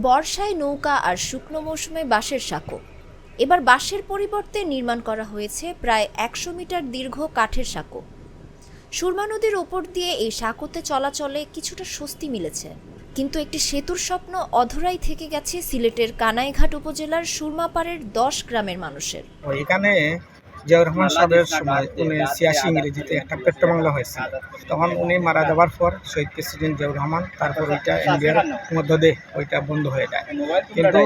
বর্ষায় নৌকা আর শুকনো মৌসুমে বাঁশের সাঁকো। এবার বাঁশের পরিবর্তে নির্মাণ করা হয়েছে প্রায় ১০০ মিটার দীর্ঘ কাঠের সাঁকো। সুরমা নদীর ওপর দিয়ে এই সাঁকোতে চলাচলে কিছুটা স্বস্তি মিলেছে, কিন্তু একটি সেতুর স্বপ্ন অধরাই থেকে গেছে সিলেটের কানাইঘাট উপজেলার সুরমাপাড়ের ১০ গ্রামের মানুষের। এখানে জিয়াউর রহমান সাহেবের সময় ৮৬ ইংরেজিতে একটা পেট্রোবাংলা হয়েছিল। তখন উনি মারা যাওয়ার পর শহীদ প্রেসিডেন্ট জিয়াউর রহমান তারপর ওইটা ইন্ডিয়ার মধ্য দিয়ে ওইটা বন্ধ হয়ে যায়। কিন্তু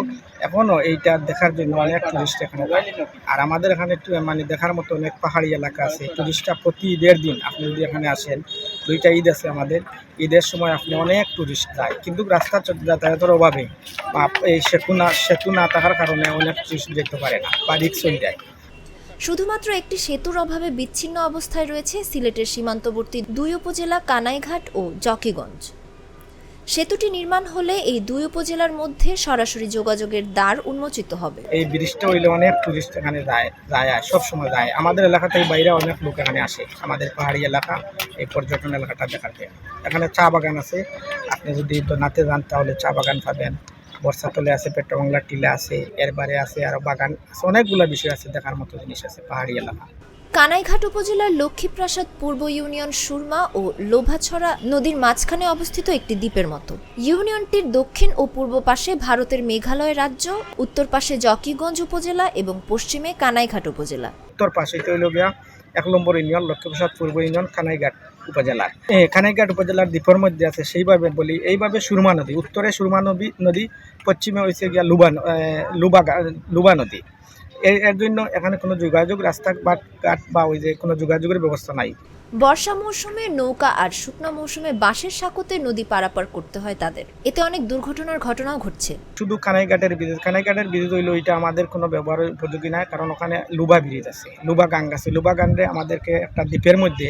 এখনও এইটা দেখার জন্য অনেক টুরিস্ট এখানে যায়। আর আমাদের এখানে মানে দেখার মতো অনেক পাহাড়ি এলাকা আছে। টুরিস্টরা প্রতি ১.৫ দিন আপনি যদি এখানে আসেন, ২টা ঈদ আছে আমাদের, ঈদের সময় আপনি অনেক টুরিস্ট যায়, কিন্তু রাস্তা যাতায়াতের অভাবে বা এই সেতু না থাকার কারণে অনেক টুরিস্ট যেতে পারে না বা রিক্স হয়ে যায়। শুধুমাত্র একটি সেতুর অভাবে বিচ্ছিন্ন অবস্থায় রয়েছে সিলেটের সীমান্তবর্তী ২ উপজেলা কানাইঘাট ও জকিগঞ্জ। সেতুটি নির্মাণ হলে এই ২ উপজেলার মধ্যে সরাসরি যোগাযোগের দ্বার উন্মোচিত হবে। এই ব্রিজটা হইলে অনেক টুরিস্ট এখানে যায় সব সময় যায়। আমাদের এলাকা থেকে বাইরে অনেক লোক এখানে আসে, আমাদের পাহাড়ি এলাকা এই পর্যটন এলাকাটা দেখাতে। এখানে চা বাগান আছে, আপনি যদি নাতে যান তাহলে চা বাগান পাবেন। বর্ষাতলে আছে, পেট্রোবাংলা টিলা আছে, এরবারে আছে, আরও বাগান আছে, অনেকগুলো বিষয় আছে, দেখার মতো জিনিস আছে পাহাড়ি এলাকা। কানাইঘাট উপজেলার লক্ষ্মীপ্রাসাদ পূর্ব ইউনিয়ন সুরমা ও লোভাছড়া নদীর মাঝখানে অবস্থিত একটি দ্বীপের মতো। ইউনিয়নটির দক্ষিণ ও পূর্ব পাশে ভারতের মেঘালয় রাজ্য, উত্তর পাশে জকিগঞ্জ উপজেলা এবং পশ্চিমে কানাইঘাট উপজেলা। উত্তর পাশে হইল গিয়া ১ নম্বর ইউনিয়ন লক্ষ্মীপ্রসাদ পূর্ব ইউনিয়ন কানাইঘাট উপজেলার। কানাইঘাট উপজেলার দ্বীপের মধ্যে আছে, সেইভাবে বলি এইভাবে সুরমা নদী, উত্তরে সুরমা নদী, পশ্চিমে হয়েছে গিয়া লুবা নদী। এর জন্য এখানে কোনো যোগাযোগ রাস্তাঘাট বা ওই যে কোনো যোগাযোগের ব্যবস্থা নাই। বর্ষা মৌসুমে নৌকা আর শুকনো মৌসুমে বাঁশের সাঁকোতে নদী পারাপার করতে হয় তাদের। এতে অনেক দুর্ঘটনার ঘটনাও ঘটছে। শুধু কানাইঘাটের ব্রিজ হইলো এটা আমাদের কোনো ব্যবহারের উপযোগী নয়, কারণ ওখানে লুবা ব্রিজ আছে, লুবা গাং আছে। লুবা গাঙ্গে আমাদেরকে একটা দ্বীপের মধ্যে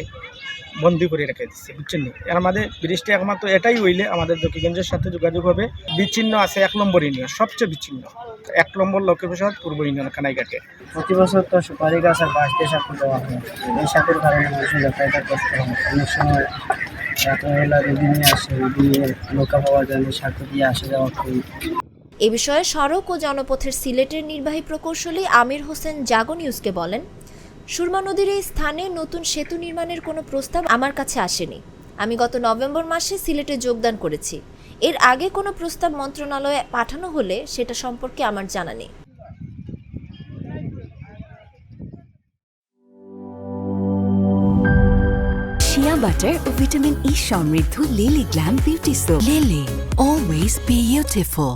বন্দি করে রেখে দিচ্ছে, বুঝছেন নি? এর আমাদের ব্রিজটা একমাত্র এটাই হইলে আমাদের জকিগঞ্জের সাথে যোগাযোগ হবে। বিচ্ছিন্ন আছে ১ নম্বর ইউনিয়ন, সবচেয়ে বিচ্ছিন্ন ১ নম্বর লক্ষ্মীপ্রসাদ পূর্ব ইউনিয়ন কানাইঘাটে। প্রতি বছর তো সুপারি গাছ আর বাঁশ দিয়ে সাঁকো দেওয়া হয়। এই সাঁকোর কারণে মানুষের যাতায়াতের কষ্ট হয়। অনেক সময় রাত্রেবেলা রোগী নিয়ে আসে, রোগী নিয়ে নৌকা পাওয়া যায় না, সাঁকো দিয়ে আসা যাওয়া করি। এ বিষয়ে সড়ক ও জনপথের সিলেটের নির্বাহী প্রকৌশলী আমির হোসেন জাগো নিউজকে বলেন, সুরমা নদীর এই স্থানে নতুন সেতু নির্মাণের কোনো প্রস্তাব আমার কাছে আসেনি। আমি গত নভেম্বর মাসে সিলেটে যোগদান করেছি। এর আগে কোনো প্রস্তাব মন্ত্রণালয়ে পাঠানো হলে সেটা সম্পর্কে আমার জানা নেই। শিয়া বাটার ও ভিটামিন ই সমৃদ্ধ lily glam beauty soap. Lily, always beautiful.